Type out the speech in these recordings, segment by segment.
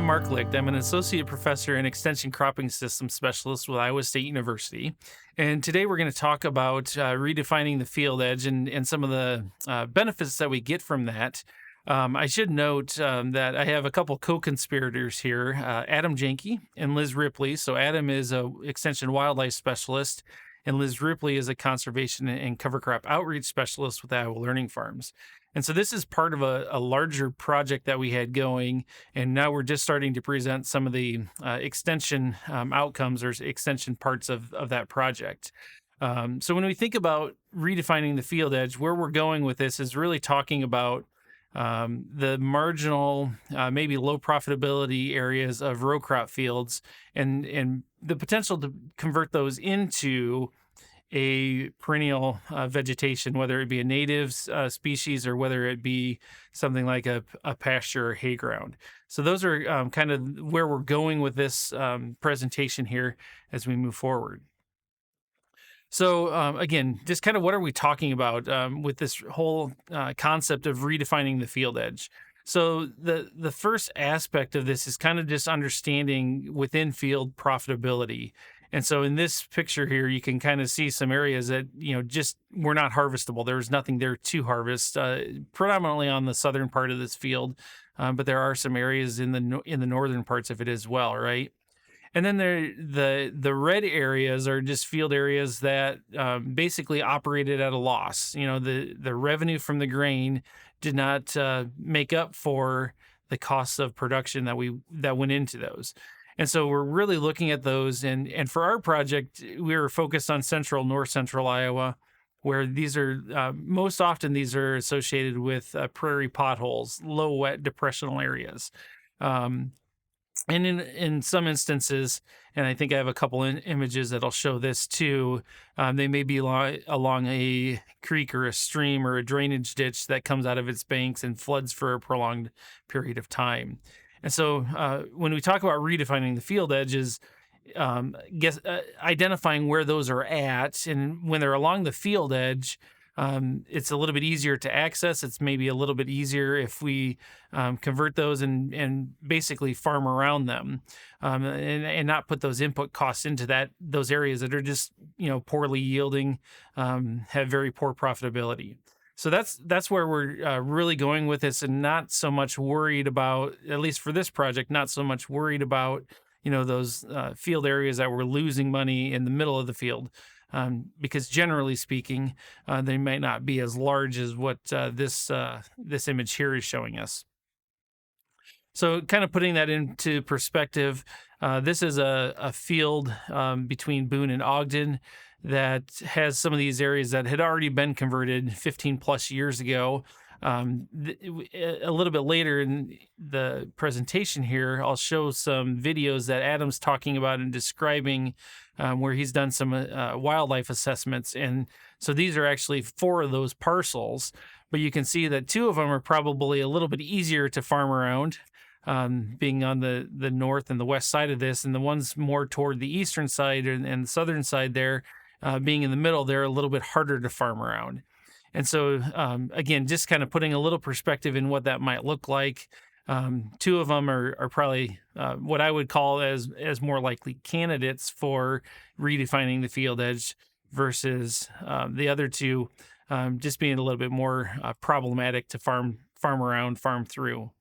Mark Licht. I'm an associate professor and extension cropping system specialist with Iowa State University. And today we're going to talk about redefining the field edge and some of the benefits that we get from that. I should note that I have a couple co-conspirators here, Adam Janke and Liz Ripley. So Adam is a extension wildlife specialist, and Liz Ripley is a conservation and cover crop outreach specialist with Iowa Learning Farms. And so this is part of a larger project that we had going, and now we're just starting to present some of the extension outcomes or extension parts of that project. So when we think about redefining the field edge, where we're going with this is really talking about the marginal, maybe low profitability areas of row crop fields and the potential to convert those into a perennial vegetation, whether it be a native species or whether it be something like a pasture or hay ground. So those are kind of where we're going with this presentation here as we move forward. So again, just kind of what are we talking about with this whole concept of redefining the field edge? So the first aspect of this is kind of just understanding within field profitability. And so in this picture here, you can kind of see some areas that, just were not harvestable. There was nothing there to harvest, predominantly on the southern part of this field. But there are some areas in the northern parts of it as well, right? And then the red areas are just field areas that basically operated at a loss. The revenue from the grain did not make up for the costs of production that went into those. And so we're really looking at those. And for our project, we were focused on north central Iowa, where these are most often these are associated with prairie potholes, low wet depressional areas. And in some instances, and I think I have a couple images that'll show this too, they may be along a creek or a stream or a drainage ditch that comes out of its banks and floods for a prolonged period of time. And so when we talk about redefining the field edges, identifying where those are at, and when they're along the field edge, it's a little bit easier to access. It's maybe a little bit easier if we convert those and basically farm around them and not put those input costs into those areas that are just poorly yielding, have very poor profitability. So that's where we're really going with this, and not so much worried about, at least for this project, not so much worried about those field areas that were losing money in the middle of the field. Because generally speaking, they might not be as large as what this image here is showing us. So kind of putting that into perspective, this is a field between Boone and Ogden that has some of these areas that had already been converted 15 plus years ago. A little bit later in the presentation here, I'll show some videos that Adam's talking about and describing where he's done some wildlife assessments. And so these are actually 4 of those parcels, but you can see that 2 of them are probably a little bit easier to farm around, being on the north and the west side of this, and the ones more toward the eastern side and the southern side there, being in the middle, they're a little bit harder to farm around. And so, again, just kind of putting a little perspective in what that might look like. 2 of them are probably what I would call as more likely candidates for redefining the field edge versus the other 2 just being a little bit more problematic to farm around, farm through.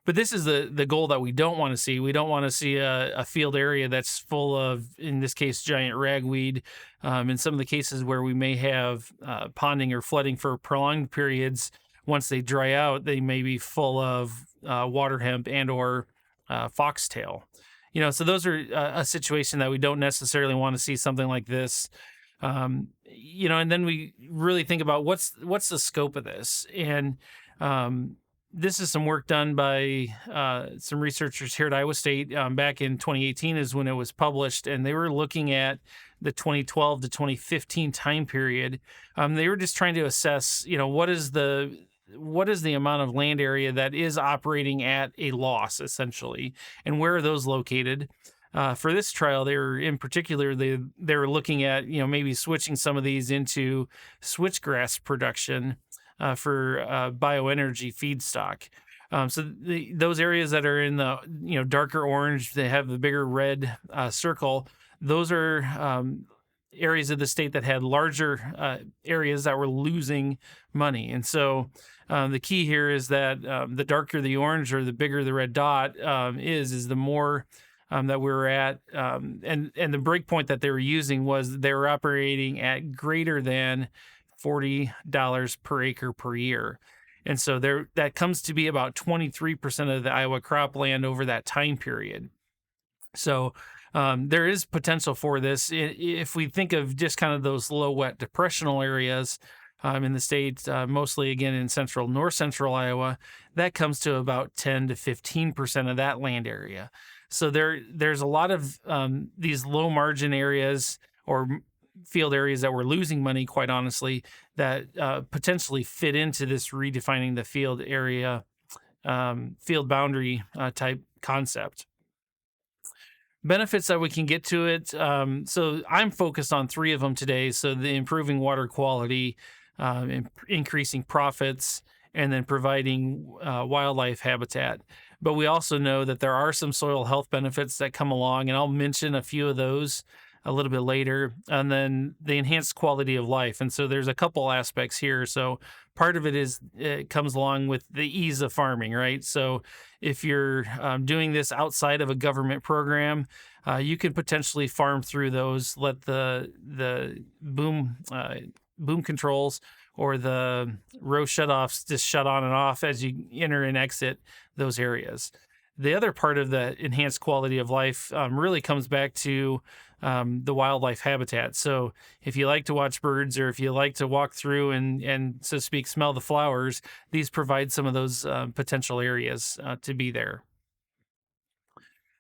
But this is the goal that we don't want to see. We don't want to see a field area that's full of, in this case, giant ragweed. In some of the cases where we may have ponding or flooding for prolonged periods, once they dry out, they may be full of water hemp and or foxtail. So those are a situation that we don't necessarily want to see something like this. And then we really think about what's the scope of this. And this is some work done by some researchers here at Iowa State back in 2018 is when it was published, and they were looking at the 2012 to 2015 time period. They were just trying to assess, what is the amount of land area that is operating at a loss, essentially, and where are those located? For this trial, they were looking at maybe switching some of these into switchgrass production for bioenergy feedstock. Those areas that are in the darker orange, they have the bigger red circle. Those are areas of the state that had larger areas that were losing money. And so the key here is that the darker the orange or the bigger the red dot is the more that we were at. And the break point that they were using was they were operating at greater than $40 per acre per year. And so that comes to be about 23% of the Iowa cropland over that time period. So there is potential for this. If we think of just kind of those low wet depressional areas in the state, mostly again in north central Iowa, that comes to about 10 to 15% of that land area. So there's a lot of these low margin areas or field areas that were losing money, quite honestly, that potentially fit into this redefining the field area, field boundary type concept. Benefits that we can get to it. So I'm focused on 3 of them today. So the improving water quality, increasing profits, and then providing wildlife habitat. But we also know that there are some soil health benefits that come along, and I'll mention a few of those a little bit later. And then the enhanced quality of life. And so there's a couple aspects here. So part of it comes along with the ease of farming, right? So if you're doing this outside of a government program, you can potentially farm through those, let the boom controls or the row shutoffs just shut on and off as you enter and exit those areas. The other part of the enhanced quality of life really comes back to the wildlife habitat. So if you like to watch birds or if you like to walk through and so to speak, smell the flowers, these provide some of those potential areas to be there.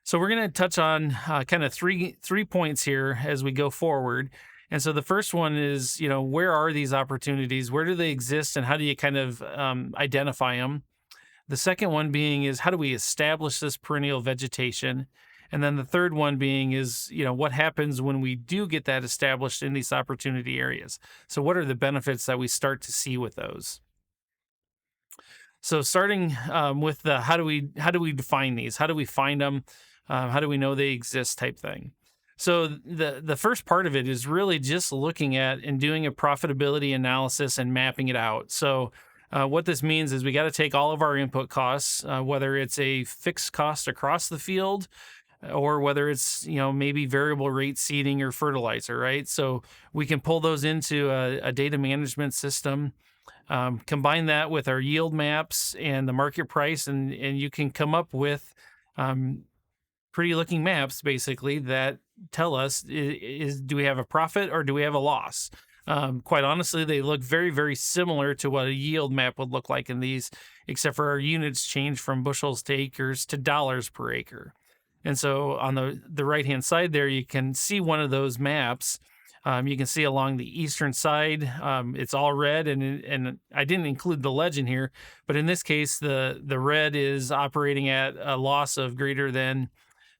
So we're going to touch on kind of three points here as we go forward. And so the first one is, where are these opportunities? Where do they exist? And how do you kind of identify them? The second one being is how do we establish this perennial vegetation? And then the third one being is, what happens when we do get that established in these opportunity areas? So what are the benefits that we start to see with those? So starting with the how do we define these? How do we find them? How do we know they exist type thing? So the first part of it is really just looking at and doing a profitability analysis and mapping it out. So what this means is we got to take all of our input costs, whether it's a fixed cost across the field or whether it's, maybe variable rate seeding or fertilizer, right? So we can pull those into a data management system, combine that with our yield maps and the market price, and you can come up with pretty looking maps basically that tell us do we have a profit or do we have a loss? Quite honestly, they look very, very similar to what a yield map would look like in these, except for our units change from bushels to acres to dollars per acre. And so on the right-hand side there, you can see one of those maps. You can see along the eastern side, it's all red, and I didn't include the legend here, but in this case, the red is operating at a loss of greater than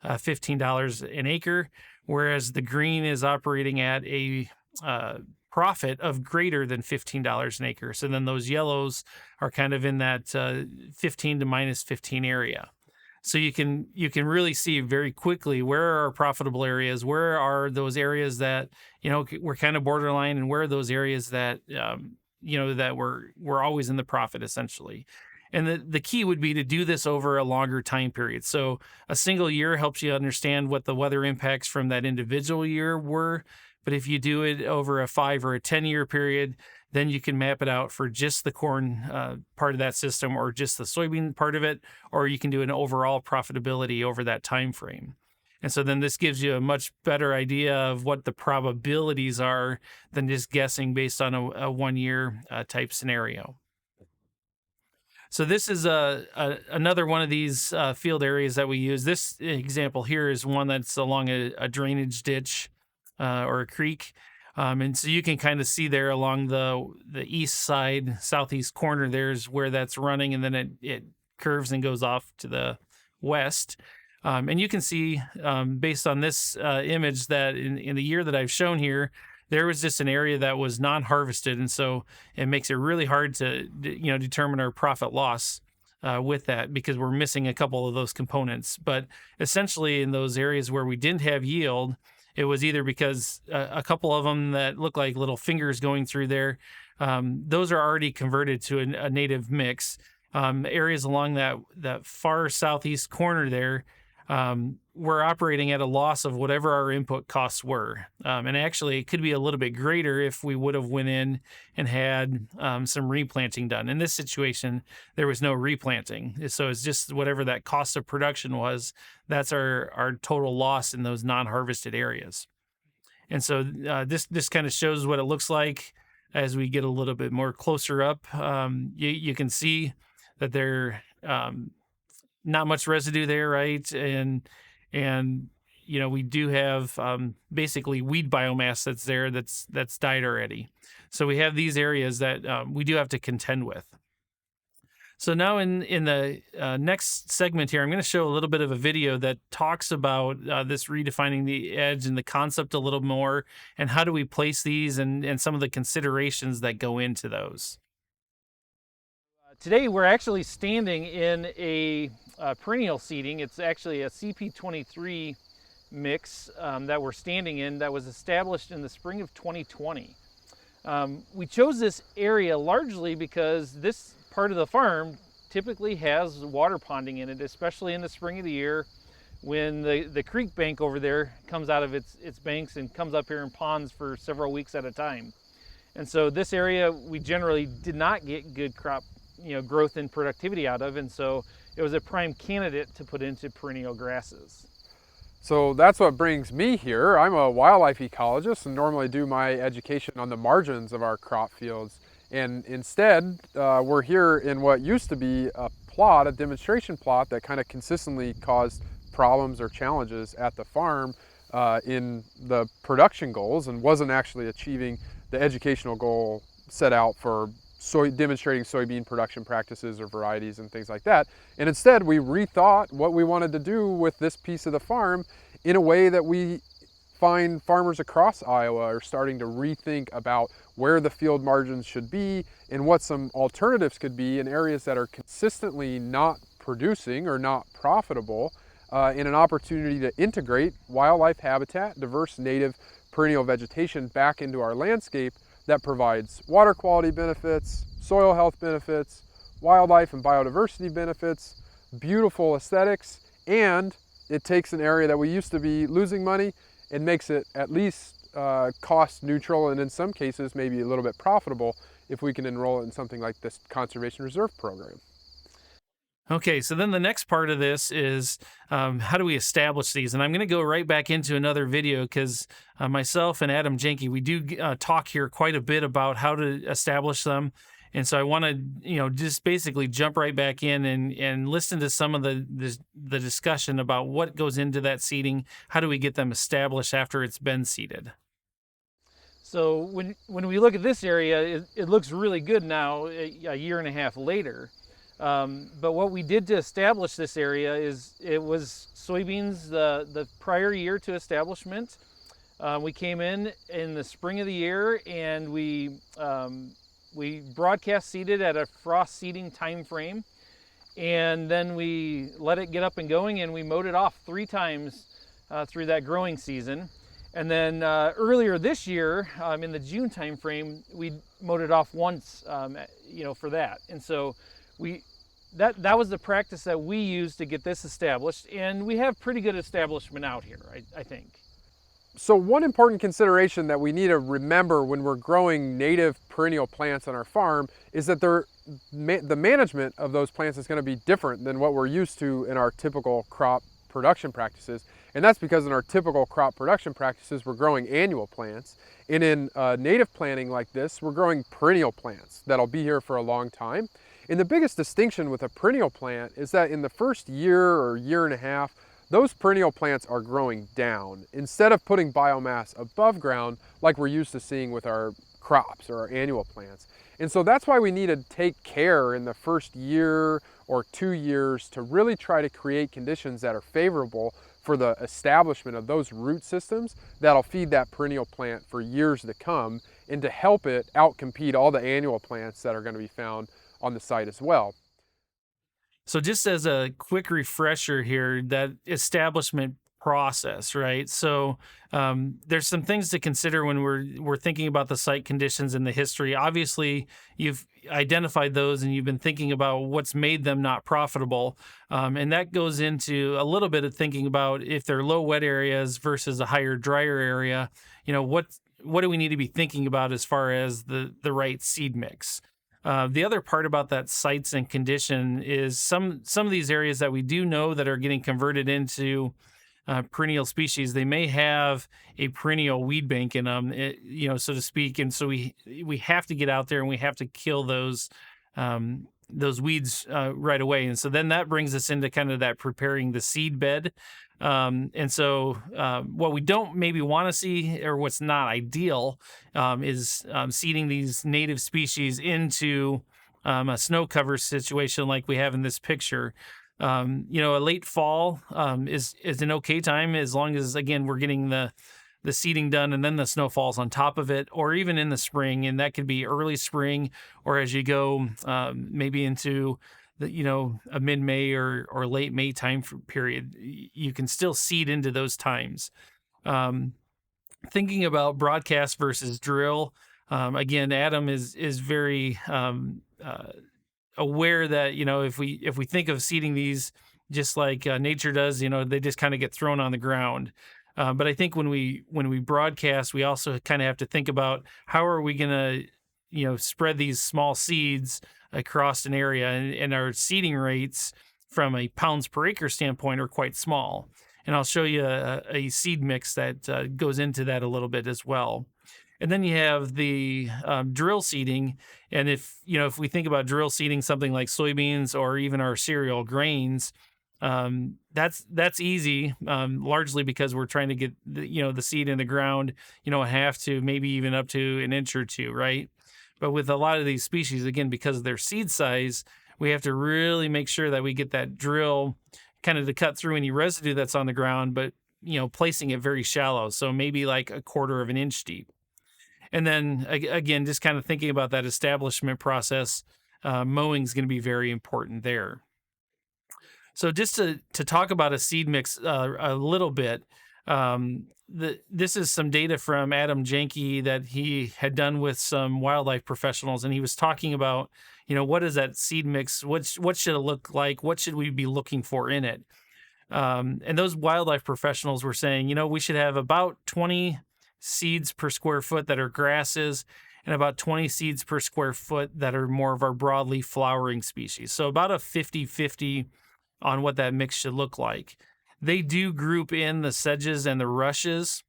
$15 an acre, whereas the green is operating at a profit of greater than $15 an acre. So then those yellows are kind of in that 15 to minus 15 area. So you can really see very quickly where are our profitable areas, where are those areas that we're kind of borderline, and where are those areas that that we're always in the profit essentially. And the key would be to do this over a longer time period. So a single year helps you understand what the weather impacts from that individual year were. But if you do it over a 5 or a 10-year period, then you can map it out for just the corn part of that system or just the soybean part of it, or you can do an overall profitability over that time frame. And so then this gives you a much better idea of what the probabilities are than just guessing based on a 1-year type scenario. So this is another one of these field areas that we use. This example here is one that's along a drainage ditch or a creek. And so you can kind of see there along the east side, southeast corner, there's where that's running, and then it curves and goes off to the west. And you can see based on this image that in the year that I've shown here, there was just an area that was non-harvested, and so it makes it really hard to determine our profit loss with that because we're missing a couple of those components. But essentially, in those areas where we didn't have yield, it was either because a couple of them that look like little fingers going through there, those are already converted to a native mix. Areas along that far southeast corner there, we're operating at a loss of whatever our input costs were. And actually, it could be a little bit greater if we would have went in and had some replanting done. In this situation, there was no replanting. So it's just whatever that cost of production was, that's our total loss in those non-harvested areas. And so this kind of shows what it looks like as we get a little bit more closer up. You can see that there not much residue there, right? And we do have basically weed biomass that's there that's died already. So we have these areas that we do have to contend with. So now in the next segment here, I'm going to show a little bit of a video that talks about this redefining the edge and the concept a little more, and how do we place these and some of the considerations that go into those. Today we're actually standing in a perennial seeding. It's actually a CP23 mix that we're standing in that was established in the spring of 2020. We chose this area largely because this part of the farm typically has water ponding in it, especially in the spring of the year when the creek bank over there comes out of its banks and comes up here and ponds for several weeks at a time. And so this area we generally did not get good crop growth and productivity out of, and so it was a prime candidate to put into perennial grasses. So that's what brings me here. I'm a wildlife ecologist and normally do my education on the margins of our crop fields. And instead, we're here in what used to be a demonstration plot that kind of consistently caused problems or challenges at the farm in the production goals and wasn't actually achieving the educational goal set out for demonstrating soybean production practices or varieties and things like that. And instead we rethought what we wanted to do with this piece of the farm in a way that we find farmers across Iowa are starting to rethink about where the field margins should be and what some alternatives could be in areas that are consistently not producing or not profitable, in an opportunity to integrate wildlife habitat, diverse native perennial vegetation back into our landscape that provides water quality benefits, soil health benefits, wildlife and biodiversity benefits, beautiful aesthetics, and it takes an area that we used to be losing money and makes it at least cost neutral, and in some cases maybe a little bit profitable if we can enroll it in something like this conservation reserve program. Okay, so then the next part of this is how do we establish these? And I'm going to go right back into another video because myself and Adam Jenke, we do talk here quite a bit about how to establish them. And so I want to, just basically jump right back in and listen to some of the discussion about what goes into that seeding. How do we get them established after it's been seeded? So when we look at this area, it looks really good now, a year and a half later. But what we did to establish this area is it was soybeans the prior year to establishment. We came in the spring of the year and we broadcast seeded at a frost seeding time frame, and then we let it get up and going and we mowed it off 3 times through that growing season. And then earlier this year, in the June time frame, we mowed it off once, for that. And so that was the practice that we used to get this established, and we have pretty good establishment out here, I think. So one important consideration that we need to remember when we're growing native perennial plants on our farm is that the management of those plants is going to be different than what we're used to in our typical crop production practices. And that's because in our typical crop production practices, we're growing annual plants. And in native planting like this, we're growing perennial plants that'll be here for a long time. And the biggest distinction with a perennial plant is that in the first year or year and a half, those perennial plants are growing down instead of putting biomass above ground like we're used to seeing with our crops or our annual plants. And so that's why we need to take care in the first year or 2 years to really try to create conditions that are favorable for the establishment of those root systems that'll feed that perennial plant for years to come and to help it outcompete all the annual plants that are going to be found on the site as well. So just as a quick refresher here, that establishment process, right? So there's some things to consider when we're thinking about the site conditions and the history. Obviously, you've identified those and you've been thinking about what's made them not profitable, and that goes into a little bit of thinking about if they're low wet areas versus a higher drier area. What do we need to be thinking about as far as the right seed mix? The other part about that sites and condition is some of these areas that we do know that are getting converted into perennial species. They may have a perennial weed bank in them, so to speak, and so we have to get out there and we have to kill those weeds right away. And so then that brings us into kind of that preparing the seed bed. And so what we don't maybe want to see, or what's not ideal, is seeding these native species into a snow cover situation like we have in this picture. A late fall is an okay time, as long as, again, we're getting the seeding done and then the snow falls on top of it, or even in the spring, and that could be early spring, or as you go maybe into a mid-May or late May time period, you can still seed into those times. Um, Thinking about broadcast versus drill, again, Adam is very aware that if we think of seeding these just like nature does, they just kind of get thrown on the ground. But I think when we broadcast, we also kind of have to think about how are we going to spread these small seeds across an area, and our seeding rates from a pounds per acre standpoint are quite small. And I'll show you a seed mix that goes into that a little bit as well. And then you have the drill seeding, and if we think about drill seeding something like soybeans or even our cereal grains, that's easy, largely because we're trying to get the seed in the ground, a half to maybe even up to an inch or two, right? But with a lot of these species, again, because of their seed size, we have to really make sure that we get that drill kind of to cut through any residue that's on the ground, but placing it very shallow, so maybe like a quarter of an inch deep. And then again, just kind of thinking about that establishment process, mowing is going to be very important there. So just to talk about a seed mix a little bit, this is some data from Adam Jenke that he had done with some wildlife professionals, and he was talking about, what is that seed mix? What should it look like? What should we be looking for in it? And those wildlife professionals were saying, we should have about 20 seeds per square foot that are grasses, and about 20 seeds per square foot that are more of our broadleaf flowering species. So about a 50-50 on what that mix should look like. They do group in the sedges and the rushes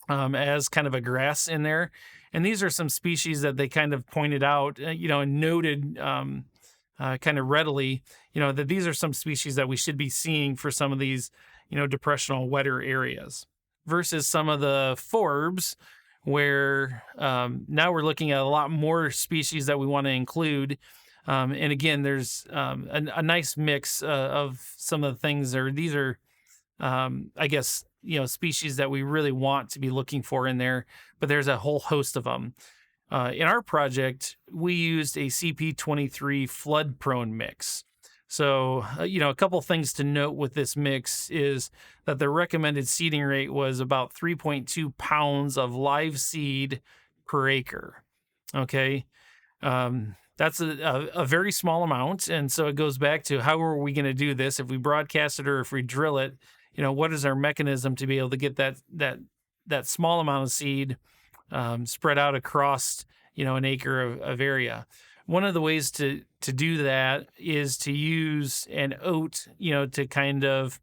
as kind of a grass in there. And these are some species that they kind of pointed out, and noted kind of readily, that these are some species that we should be seeing for some of these, depressional wetter areas, versus some of the forbs where now we're looking at a lot more species that we want to include. And again, there's a nice mix of some of the things there. These are, I guess, species that we really want to be looking for in there, but there's a whole host of them. In our project, we used a CP23 flood prone mix. So, a couple things to note with this mix is that the recommended seeding rate was about 3.2 pounds of live seed per acre. Okay. That's a very small amount. And so it goes back to, how are we going to do this? If we broadcast it or if we drill it, what is our mechanism to be able to get that small amount of seed spread out across, an acre of area? One of the ways to do that is to use an oat, to kind of,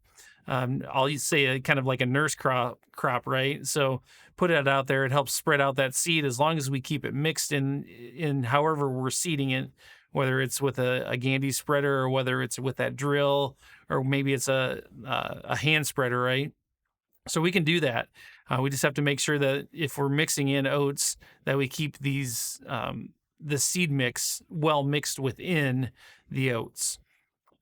I'll say kind of like a nurse crop, right? So put it out there. It helps spread out that seed, as long as we keep it mixed in however we're seeding it, whether it's with a Gandy spreader or whether it's with that drill, or maybe it's a hand spreader, right? So we can do that. We just have to make sure that if we're mixing in oats, that we keep the seed mix well mixed within the oats.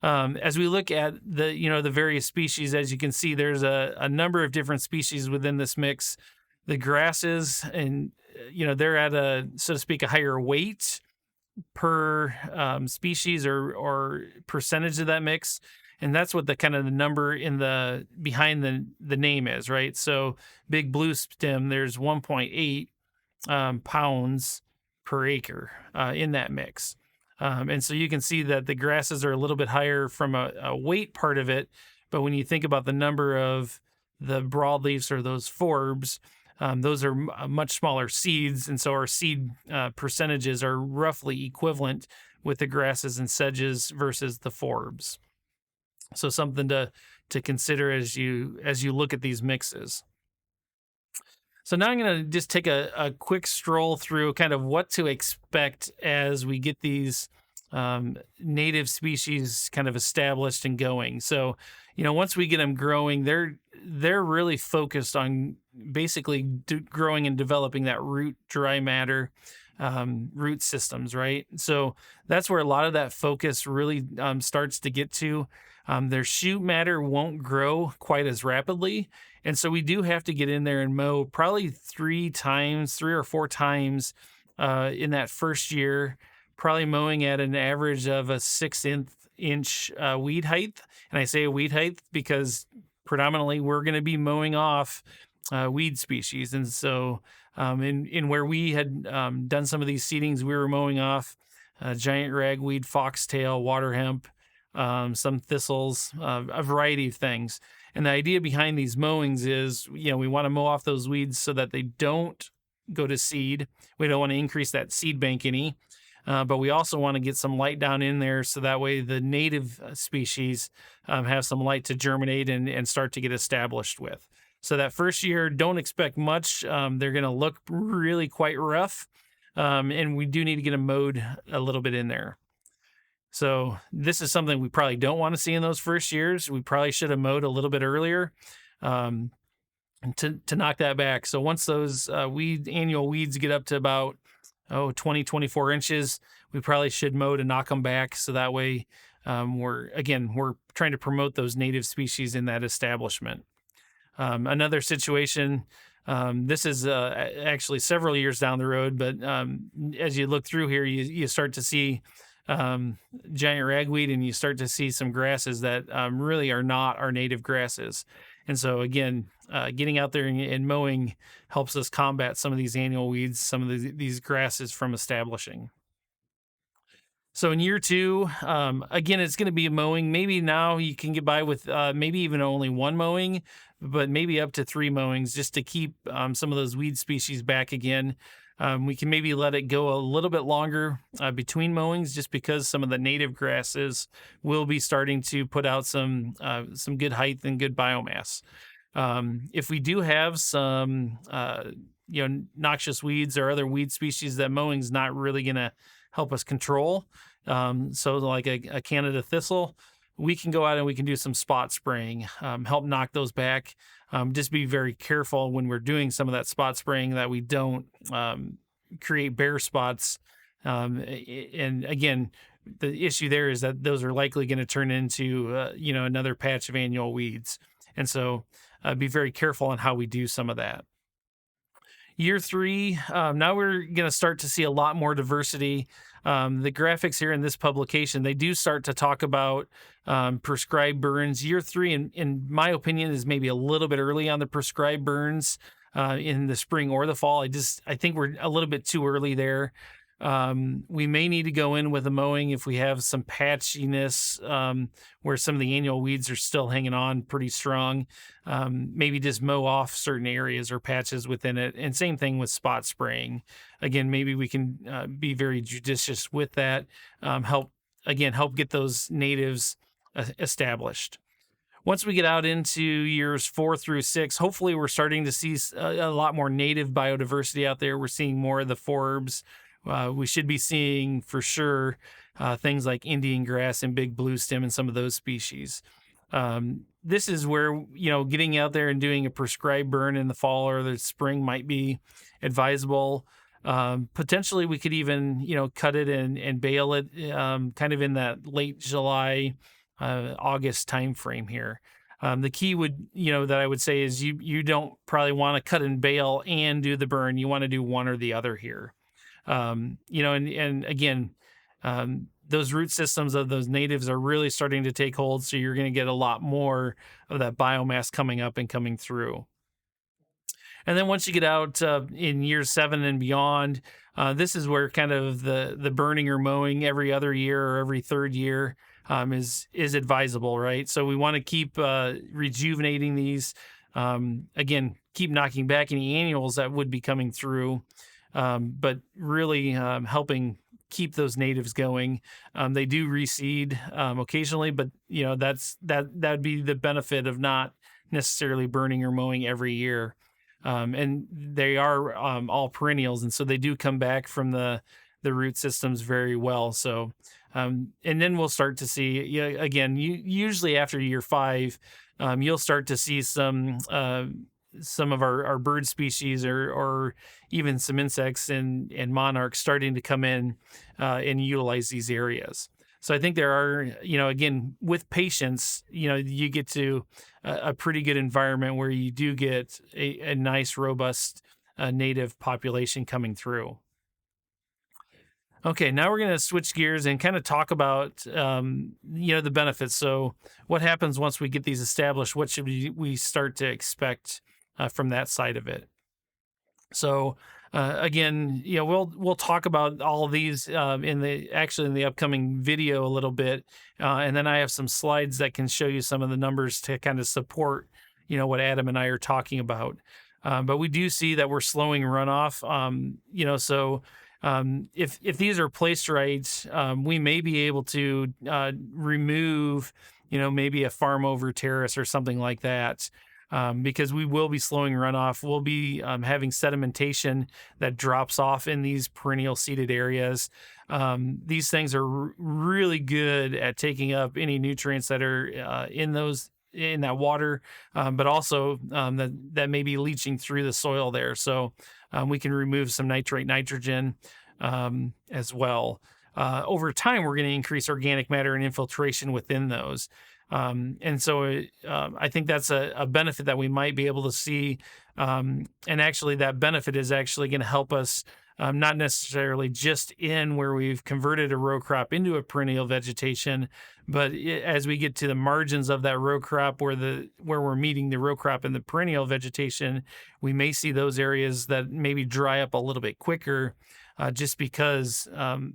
As we look at the various species, as you can see, there's a number of different species within this mix. The grasses, and they're at so to speak, a higher weight. per species or percentage of that mix. And that's what the kind of the number in the behind the name is, right? So big blue stem, there's 1.8 pounds per acre in that mix. And so you can see that the grasses are a little bit higher from a weight part of it. But when you think about the number of the broadleafs or those forbs, those are much smaller seeds. And so our seed percentages are roughly equivalent with the grasses and sedges versus the forbs. So something to consider as you look at these mixes. So now I'm going to just take a quick stroll through kind of what to expect as we get these native species kind of established and going. So, once we get them growing, they're really focused on basically growing and developing that root dry matter root systems, right? So that's where a lot of that focus really starts to get to. Their shoot matter won't grow quite as rapidly. And so we do have to get in there and mow probably 3 or 4 times in that first year, probably mowing at an average of a 6-inch weed height. And I say weed height because predominantly we're going to be mowing off weed species. And so in where we had done some of these seedings, we were mowing off giant ragweed, foxtail, water hemp, some thistles, a variety of things. And the idea behind these mowings is, we want to mow off those weeds so that they don't go to seed. We don't want to increase that seed bank any, but we also want to get some light down in there so that way the native species have some light to germinate and start to get established with. So that first year, don't expect much. They're going to look really quite rough, and we do need to get them mowed a little bit in there. So this is something we probably don't want to see in those first years. We probably should have mowed a little bit earlier um, to knock that back. So once those annual weeds get up to about 20, 24 inches, we probably should mow to knock them back. So that way we're trying to promote those native species in that establishment. Another situation, this is actually several years down the road, but as you look through here, you start to see giant ragweed, and you start to see some grasses that really are not our native grasses. And so again, getting out there and mowing helps us combat some of these annual weeds, some of these grasses from establishing. So in year 2, again, it's going to be mowing. Maybe now you can get by with maybe even only one mowing, but maybe up to 3 mowings just to keep some of those weed species back again. We can maybe let it go a little bit longer between mowings just because some of the native grasses will be starting to put out some good height and good biomass. If we do have some noxious weeds or other weed species that mowing's not really going to help us control, so like a Canada thistle, we can go out and we can do some spot spraying, help knock those back. Just be very careful when we're doing some of that spot spraying that we don't create bare spots. And again, the issue there is that those are likely going to turn into another patch of annual weeds. And so be very careful on how we do some of that. Year 3, now we're going to start to see a lot more diversity. The graphics here in this publication, they do start to talk about prescribed burns. Year 3, in my opinion, is maybe a little bit early on the prescribed burns in the spring or the fall. I think we're a little bit too early there. We may need to go in with a mowing if we have some patchiness where some of the annual weeds are still hanging on pretty strong. Maybe just mow off certain areas or patches within it. And same thing with spot spraying. Again, maybe we can be very judicious with that. Help get those natives established. Once we get out into years 4 through 6, hopefully we're starting to see a lot more native biodiversity out there. We're seeing more of the forbs. We should be seeing for sure things like Indian grass and big blue stem and some of those species. This is where, getting out there and doing a prescribed burn in the fall or the spring might be advisable. Potentially we could even, cut it and bale it kind of in that late July, August timeframe here. The key that I would say is you don't probably want to cut and bale and do the burn. You want to do one or the other here. And again, those root systems of those natives are really starting to take hold. So you're going to get a lot more of that biomass coming up and coming through. And then once you get out in year 7 and beyond, this is where kind of the burning or mowing every other year or every third year is advisable, right? So we want to keep rejuvenating these. Again, keep knocking back any annuals that would be coming through, but really helping keep those natives going. They do reseed occasionally, but that'd be the benefit of not necessarily burning or mowing every year. And they are all perennials, and so they do come back from the root systems very well. So, and then we'll start to see, yeah, again, usually after year 5, you'll start to see some of our bird species or even some insects and monarchs starting to come in and utilize these areas. So I think there are, again, with patience, you get to a pretty good environment where you do get a nice, robust native population coming through. Okay, now we're going to switch gears and kind of talk about, the benefits. So what happens once we get these established? What should we start to expect from that side of it? So again, we'll talk about all of these in the upcoming video a little bit, and then I have some slides that can show you some of the numbers to kind of support what Adam and I are talking about. But we do see that we're slowing runoff. So if these are placed right, we may be able to remove maybe a farm over terrace or something like that, because we will be slowing runoff. We'll be having sedimentation that drops off in these perennial seeded areas. These things are really good at taking up any nutrients that are in that water, but also that may be leaching through the soil there. So we can remove some nitrate, nitrogen as well. Over time, we're going to increase organic matter and infiltration within those. And so I think that's a benefit that we might be able to see. And actually, that benefit is actually going to help us, not necessarily just in where we've converted a row crop into a perennial vegetation, but as we get to the margins of that row crop where we're meeting the row crop and the perennial vegetation, we may see those areas that maybe dry up a little bit quicker, just because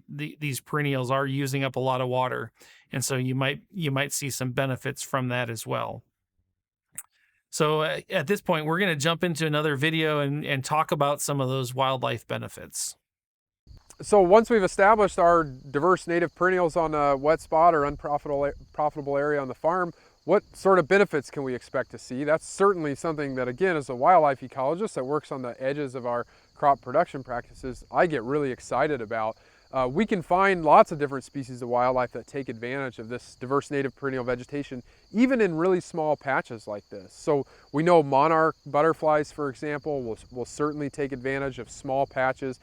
these perennials are using up a lot of water. And so you might see some benefits from that as well. So at this point, we're going to jump into another video and talk about some of those wildlife benefits. So once we've established our diverse native perennials on a wet spot or unprofitable area on the farm, what sort of benefits can we expect to see? That's certainly something that, again, as a wildlife ecologist that works on the edges of our crop production practices, I get really excited about. We can find lots of different species of wildlife that take advantage of this diverse native perennial vegetation, even in really small patches like this. So we know monarch butterflies, for example, will certainly take advantage of small patches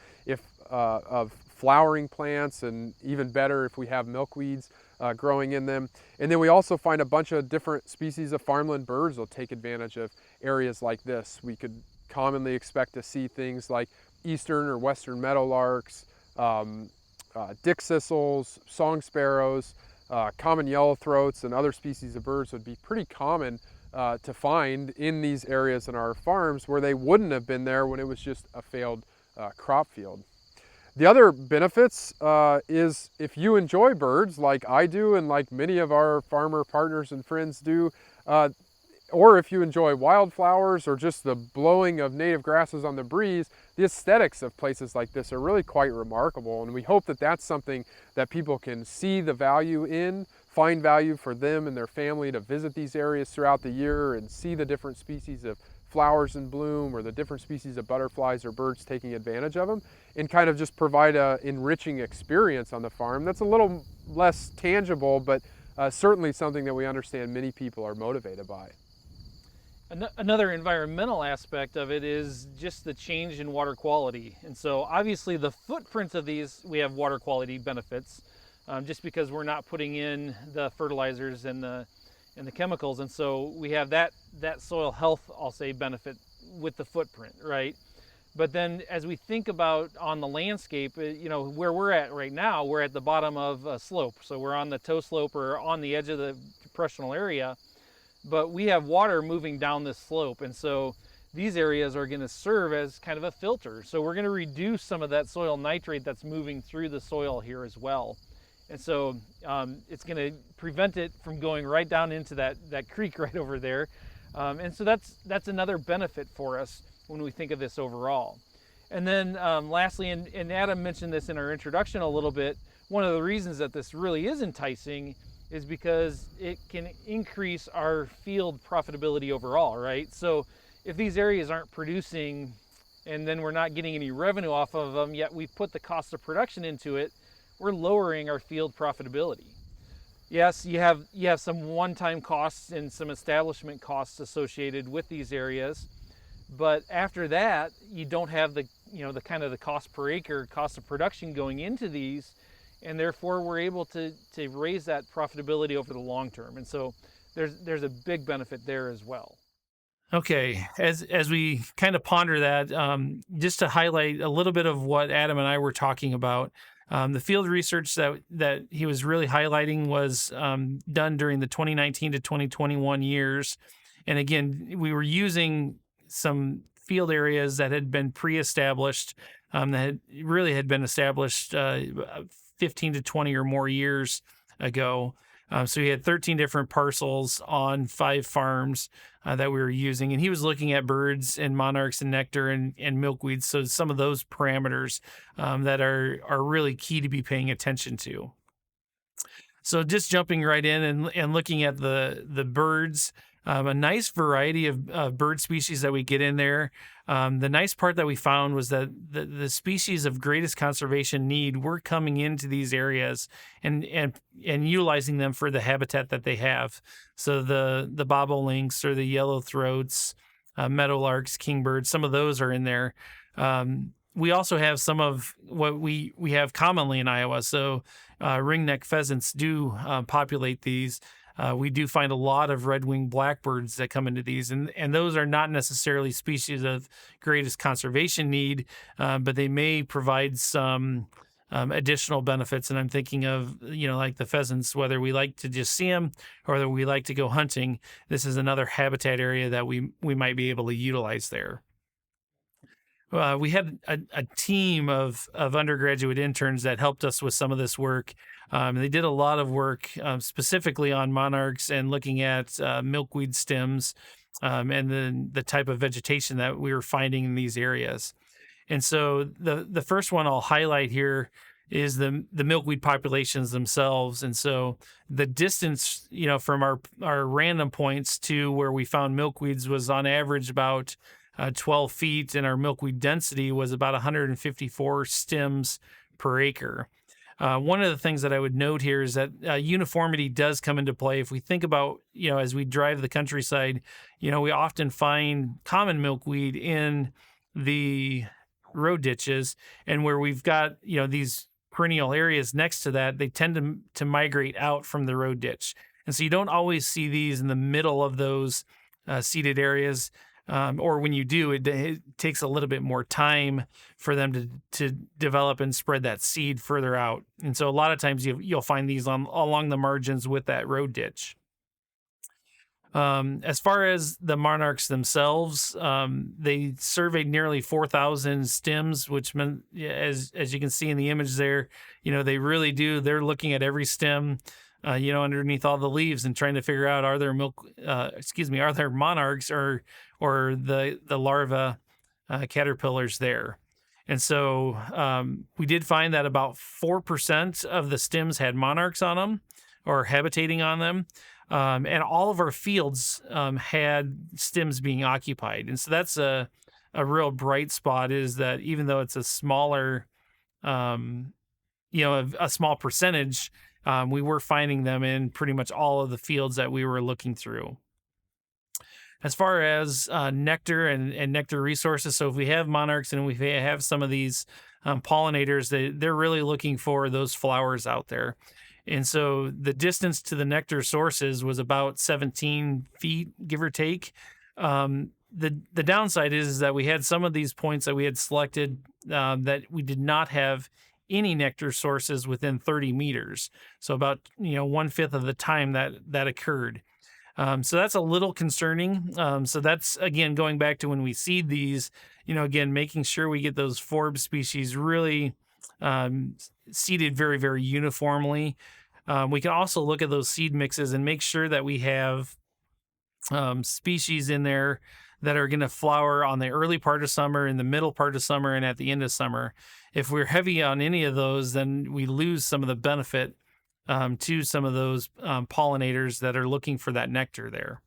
of flowering plants, and even better if we have milkweeds growing in them. And then we also find a bunch of different species of farmland birds will take advantage of areas like this. We could commonly expect to see things like eastern or western meadowlarks, dick thistles, song sparrows, common yellowthroats, and other species of birds would be pretty common to find in these areas in our farms where they wouldn't have been there when it was just a failed crop field. The other benefits is if you enjoy birds like I do and like many of our farmer partners and friends do, or if you enjoy wildflowers or just the blowing of native grasses on the breeze, the aesthetics of places like this are really quite remarkable. And we hope that that's something that people can see the value in, find value for them and their family to visit these areas throughout the year and see the different species of flowers in bloom or the different species of butterflies or birds taking advantage of them, and kind of just provide an enriching experience on the farm that's a little less tangible, but certainly something that we understand many people are motivated by. Another environmental aspect of it is just the change in water quality. And so obviously the footprint of these, we have water quality benefits, just because we're not putting in the fertilizers and the chemicals. And so we have that soil health, I'll say, benefit with the footprint, right? But then as we think about on the landscape, where we're at right now, we're at the bottom of a slope. So we're on the toe slope or on the edge of the depressional area, but we have water moving down this slope. And so these areas are going to serve as kind of a filter. So we're going to reduce some of that soil nitrate that's moving through the soil here as well. And so it's going to prevent it from going right down into that creek right over there. And so that's another benefit for us when we think of this overall. And then lastly, and Adam mentioned this in our introduction a little bit, one of the reasons that this really is enticing is because it can increase our field profitability overall, right? So if these areas aren't producing and then we're not getting any revenue off of them, yet we put the cost of production into it, we're lowering our field profitability. Yes, you have some one-time costs and some establishment costs associated with these areas, but after that, you don't have the kind of the cost per acre, cost of production going into these, and therefore we're able to raise that profitability over the long term. And so there's a big benefit there as well. Okay, as we kind of ponder that, just to highlight a little bit of what Adam and I were talking about, the field research that he was really highlighting was done during the 2019 to 2021 years, and again, we were using some field areas that had been pre-established, really had been established 15 to 20 or more years ago. So he had 13 different parcels on 5 farms that we were using. And he was looking at birds and monarchs and nectar and milkweeds. So some of those parameters that are really key to be paying attention to. So just jumping right in and looking at the birds, a nice variety of bird species that we get in there. The nice part that we found was that the species of greatest conservation need were coming into these areas and utilizing them for the habitat that they have. So the bobolinks or the yellow throats, meadowlarks, kingbirds, some of those are in there. We also have some of what we have commonly in Iowa. So ringneck pheasants do populate these. We do find a lot of red-winged blackbirds that come into these, and those are not necessarily species of greatest conservation need, but they may provide some additional benefits. And I'm thinking of, like the pheasants, whether we like to just see them or whether we like to go hunting, this is another habitat area that we might be able to utilize there. We had a team of undergraduate interns that helped us with some of this work. They did a lot of work specifically on monarchs and looking at milkweed stems and then the type of vegetation that we were finding in these areas. And so the first one I'll highlight here is the milkweed populations themselves. And so the distance, from our random points to where we found milkweeds was on average about 12 feet, and our milkweed density was about 154 stems per acre. One of the things that I would note here is that uniformity does come into play. If we think about, as we drive the countryside, we often find common milkweed in the road ditches, and where we've got, these perennial areas next to that, they tend to migrate out from the road ditch. And so you don't always see these in the middle of those seeded areas. Or when you do, it takes a little bit more time for them to develop and spread that seed further out. And so a lot of times you'll find these along the margins with that road ditch. As far as the monarchs themselves, they surveyed nearly 4,000 stems, which meant, as you can see in the image there, they really do. They're looking at every stem, underneath all the leaves and trying to figure out, are there monarchs or the larva caterpillars there. And so we did find that about 4% of the stems had monarchs on them or habitating on them. And all of our fields had stems being occupied. And so that's a real bright spot, is that even though it's a smaller, a small percentage, we were finding them in pretty much all of the fields that we were looking through. As far as nectar and nectar resources, so if we have monarchs and we have some of these pollinators, they're really looking for those flowers out there. And so the distance to the nectar sources was about 17 feet, give or take. the downside is that we had some of these points that we had selected that we did not have any nectar sources within 30 meters. So about 1/5 of the time that occurred. So that's a little concerning. So that's again going back to when we seed these, again making sure we get those forb species really seeded very, very uniformly. We can also look at those seed mixes and make sure that we have species in there that are going to flower on the early part of summer, in the middle part of summer, and at the end of summer. If we're heavy on any of those, then we lose some of the benefit to some of those pollinators that are looking for that nectar there.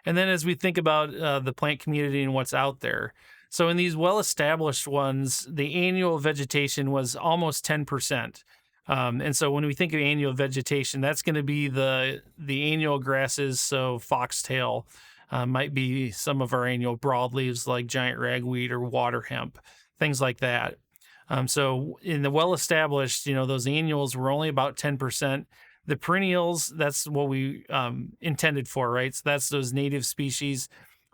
And then as we think about the plant community and what's out there, so in these well-established ones, the annual vegetation was almost 10%. And so when we think of annual vegetation, that's going to be the annual grasses. So foxtail might be some of our annual broadleaves like giant ragweed or water hemp, things like that. So in the well-established, those annuals were only about 10%. The perennials, that's what we intended for, right? So that's those native species.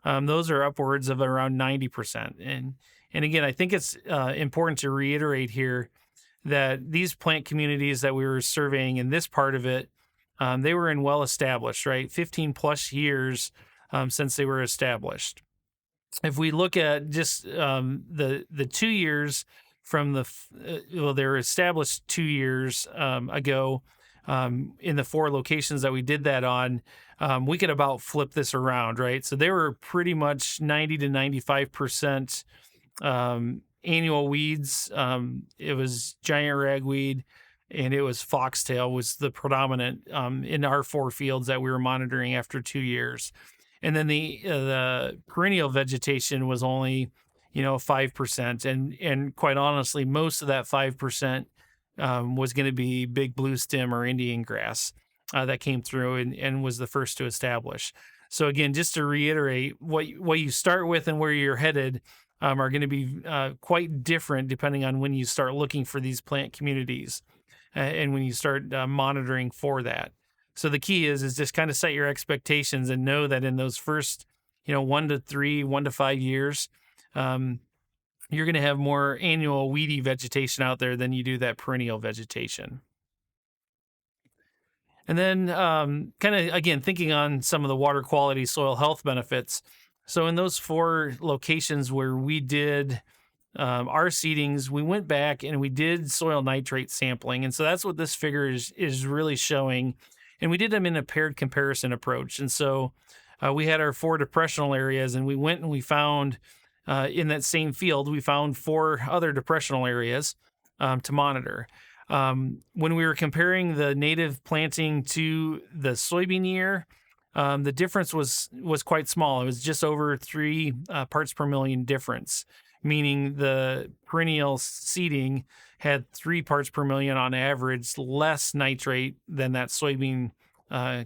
Those are upwards of around 90%. And again, I think it's important to reiterate here that these plant communities that we were surveying in this part of it, they were in well-established, right? 15 plus years since they were established. If we look at just the 2 years from they were established 2 years ago in the 4 locations that we did that on, we could about flip this around, right? So they were pretty much 90 to 95% annual weeds. It was giant ragweed and it was foxtail was the predominant in our 4 fields that we were monitoring after 2 years. And then the perennial vegetation was only 5%, and quite honestly, most of that 5% was going to be big blue stem or Indian grass that came through and was the first to establish. So again, just to reiterate, what you start with and where you're headed are going to be quite different depending on when you start looking for these plant communities and when you start monitoring for that. So the key is just kind of set your expectations and know that in those first 1 to 3, 1 to 5 years, you're going to have more annual weedy vegetation out there than you do that perennial vegetation. And then kind of, again, thinking on some of the water quality, soil health benefits. So in those 4 locations where we did our seedings, we went back and we did soil nitrate sampling. And so that's what this figure is really showing. And we did them in a paired comparison approach. And so we had our 4 depressional areas, and we went and we found in that same field, we found 4 other depressional areas to monitor. When we were comparing the native planting to the soybean year, the difference was quite small. It was just over 3 parts per million difference, meaning the perennial seeding had 3 parts per million on average less nitrate than that soybean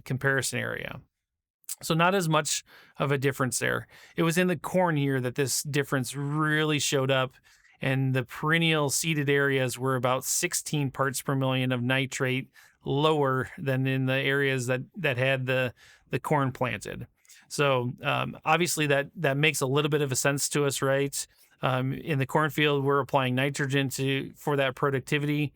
comparison area. So not as much of a difference there. It was in the corn year that this difference really showed up, and the perennial seeded areas were about 16 parts per million of nitrate lower than in the areas that had the corn planted. So obviously that makes a little bit of a sense to us, right? In the cornfield, we're applying nitrogen for that productivity.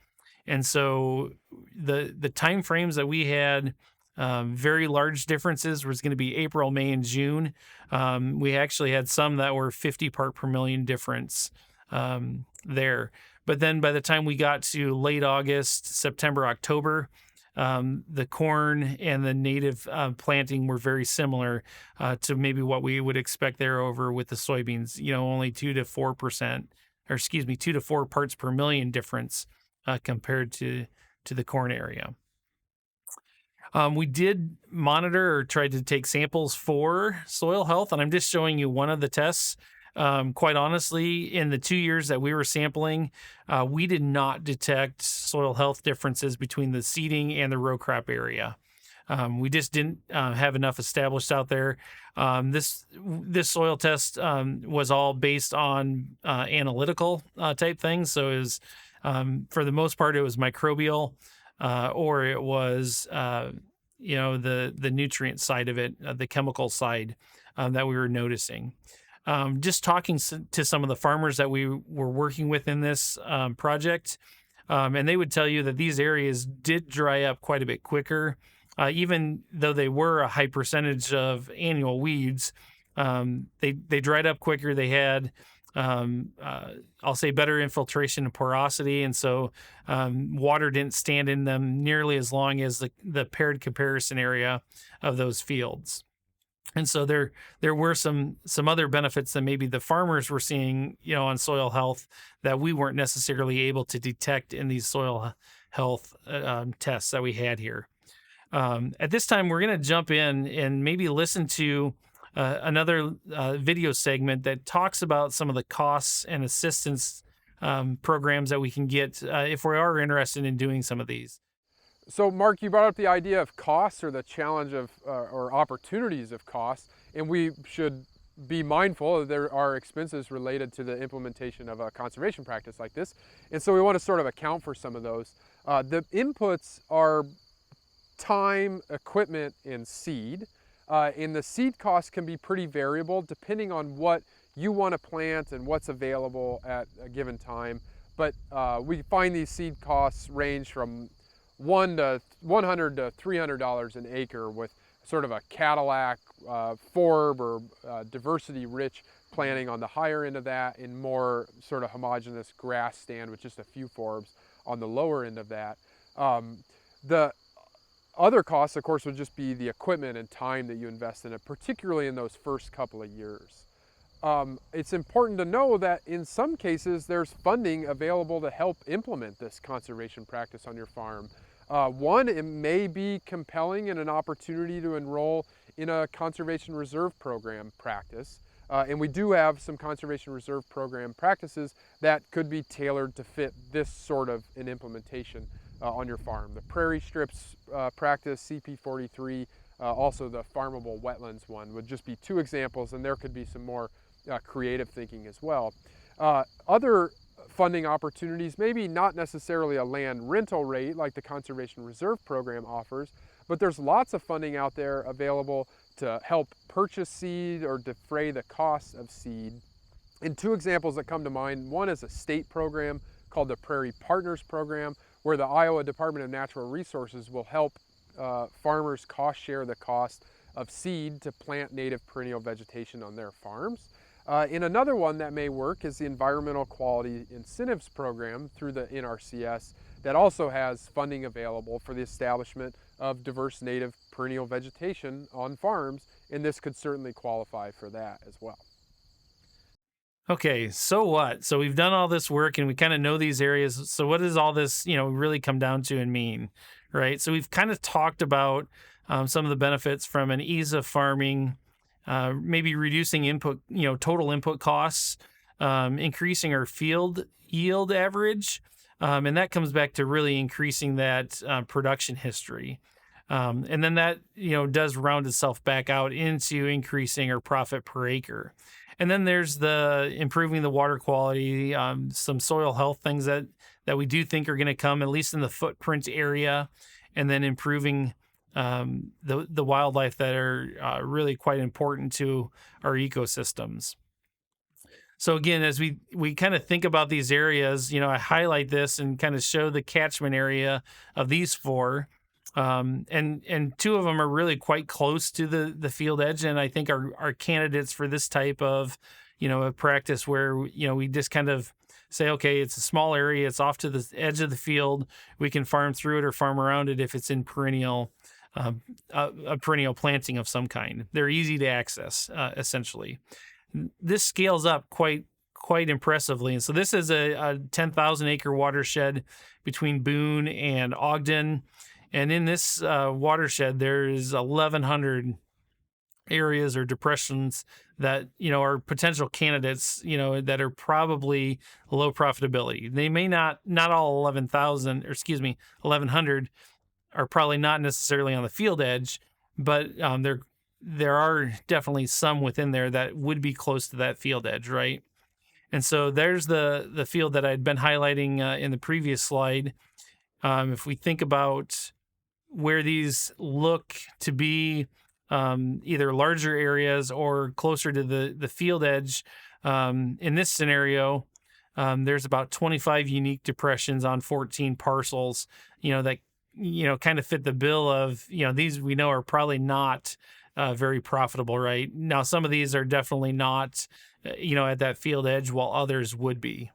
And so the time frames that we had, very large differences, was going to be April, May, and June. We actually had some that were 50 part per million difference there. But then by the time we got to late August, September, October, the corn and the native planting were very similar to maybe what we would expect there over with the soybeans, only 2 to 4%, or excuse me, 2 to 4 parts per million difference compared to the corn area. We did monitor or tried to take samples for soil health, and I'm just showing you one of the tests. Quite honestly, in the 2 years that we were sampling, we did not detect soil health differences between the seeding and the row crop area. We just didn't have enough established out there. This soil test was all based on analytical type things. So it was, for the most part, it was microbial, or it was the nutrient side of it, the chemical side. that we were noticing. Just talking to some of the farmers that we were working with in this project, and they would tell you that these areas did dry up quite a bit quicker, even though they were a high percentage of annual weeds. They dried up quicker. They had, I'll say, better infiltration and porosity, and so water didn't stand in them nearly as long as the paired comparison area of those fields. And so there were some other benefits that maybe the farmers were seeing, on soil health that we weren't necessarily able to detect in these soil health tests that we had here. At this time, we're going to jump in and maybe listen to another video segment that talks about some of the costs and assistance programs that we can get if we are interested in doing some of these. So Mark, you brought up the idea of costs, or the challenge of or opportunities of costs, and we should be mindful that there are expenses related to the implementation of a conservation practice like this, and so we want to sort of account for some of those. The inputs are time, equipment, and seed, and the seed costs can be pretty variable depending on what you want to plant and what's available at a given time, but we find these seed costs range from $100 to $300 an acre, with sort of a Cadillac, forb, or diversity-rich planting on the higher end of that, and more sort of homogeneous grass stand with just a few forbs on the lower end of that. The other costs, of course, would just be the equipment and time that you invest in it, particularly in those first couple of years. It's important to know that in some cases there's funding available to help implement this conservation practice on your farm. One, it may be compelling and an opportunity to enroll in a conservation reserve program practice. And we do have some conservation reserve program practices that could be tailored to fit this sort of an implementation on your farm. The prairie strips practice, CP43, also the farmable wetlands one would just be two examples, and there could be some more creative thinking as well. Other funding opportunities, maybe not necessarily a land rental rate like the Conservation Reserve Program offers, but there's lots of funding out there available to help purchase seed or defray the costs of seed. And two examples that come to mind, one is a state program called the Prairie Partners Program, where the Iowa Department of Natural Resources will help farmers cost share the cost of seed to plant native perennial vegetation on their farms. And another one that may work is the Environmental Quality Incentives Program through the NRCS, that also has funding available for the establishment of diverse native perennial vegetation on farms, and this could certainly qualify for that as well. Okay, so what? So we've done all this work and we kind of know these areas. So what does all this, really come down to and mean, right? So we've kind of talked about some of the benefits from an ease of farming, maybe reducing input, total input costs, increasing our field yield average, and that comes back to really increasing that production history. And then that, does round itself back out into increasing our profit per acre. And then there's the improving the water quality, some soil health things that we do think are going to come, at least in the footprint area, and then improving the wildlife that are really quite important to our ecosystems. So again, as we kind of think about these areas, I highlight this and kind of show the catchment area of these four. And two of them are really quite close to the field edge, and I think are candidates for this type of, a practice where, we just kind of say, okay, it's a small area, it's off to the edge of the field, we can farm through it or farm around it if it's in perennial, a perennial planting of some kind. They're easy to access, essentially. This scales up quite impressively. And so this is a 10,000 acre watershed between Boone and Ogden. And in this watershed, there's 1,100 areas or depressions that, are potential candidates, that are probably low profitability. They may not all 1,100 are probably not necessarily on the field edge, but there are definitely some within there that would be close to that field edge, right? And so there's the field that I'd been highlighting in the previous slide. If we think about where these look to be either larger areas or closer to the field edge. In this scenario, there's about 25 unique depressions on 14 parcels, that, kind of fit the bill of, these we know are probably not very profitable right now. Some of these are definitely not, at that field edge, while others would be.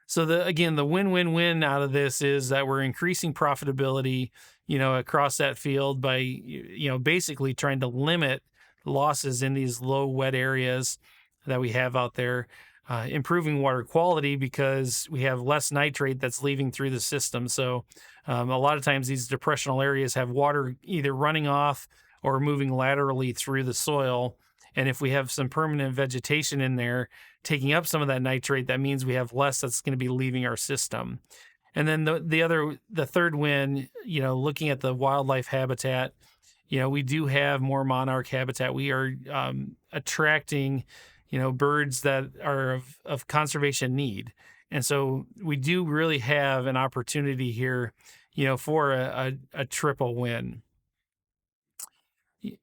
So the win-win-win out of this is that we're increasing profitability, across that field by, basically trying to limit losses in these low wet areas that we have out there, improving water quality because we have less nitrate that's leaving through the system. So a lot of times these depressional areas have water either running off or moving laterally through the soil. And if we have some permanent vegetation in there taking up some of that nitrate, that means we have less that's going to be leaving our system. And then the third win, looking at the wildlife habitat, we do have more monarch habitat. We are attracting, birds that are of conservation need. And so we do really have an opportunity here, for a triple win.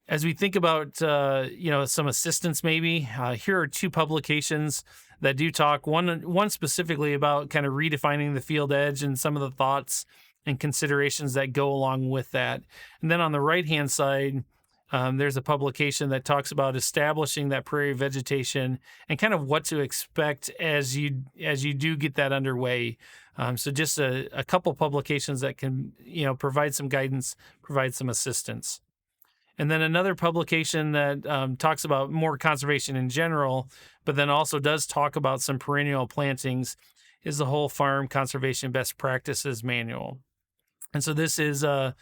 As we think about, some assistance, maybe here are two publications that do talk. One specifically about kind of redefining the field edge and some of the thoughts and considerations that go along with that. And then on the right hand side, there's a publication that talks about establishing that prairie vegetation and kind of what to expect as you do get that underway. So just a couple publications that can provide some guidance, provide some assistance. And then another publication that talks about more conservation in general, but then also does talk about some perennial plantings, is the Whole Farm Conservation Best Practices Manual. And so this is a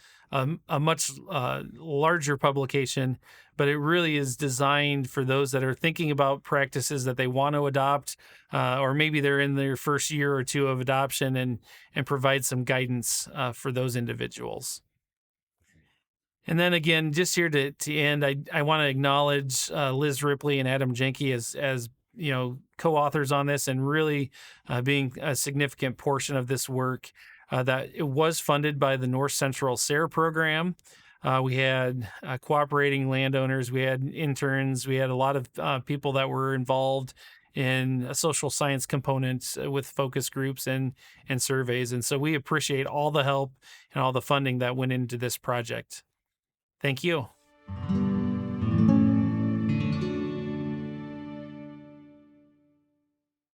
much larger publication, but it really is designed for those that are thinking about practices that they want to adopt, or maybe they're in their first year or two of adoption, and provide some guidance for those individuals. And then again, just here to end, I want to acknowledge Liz Ripley and Adam Jenke as co-authors on this, and really being a significant portion of this work. That it was funded by the North Central SARE program. We had cooperating landowners, we had interns, we had a lot of people that were involved in a social science components with focus groups and surveys. And so we appreciate all the help and all the funding that went into this project. Thank you.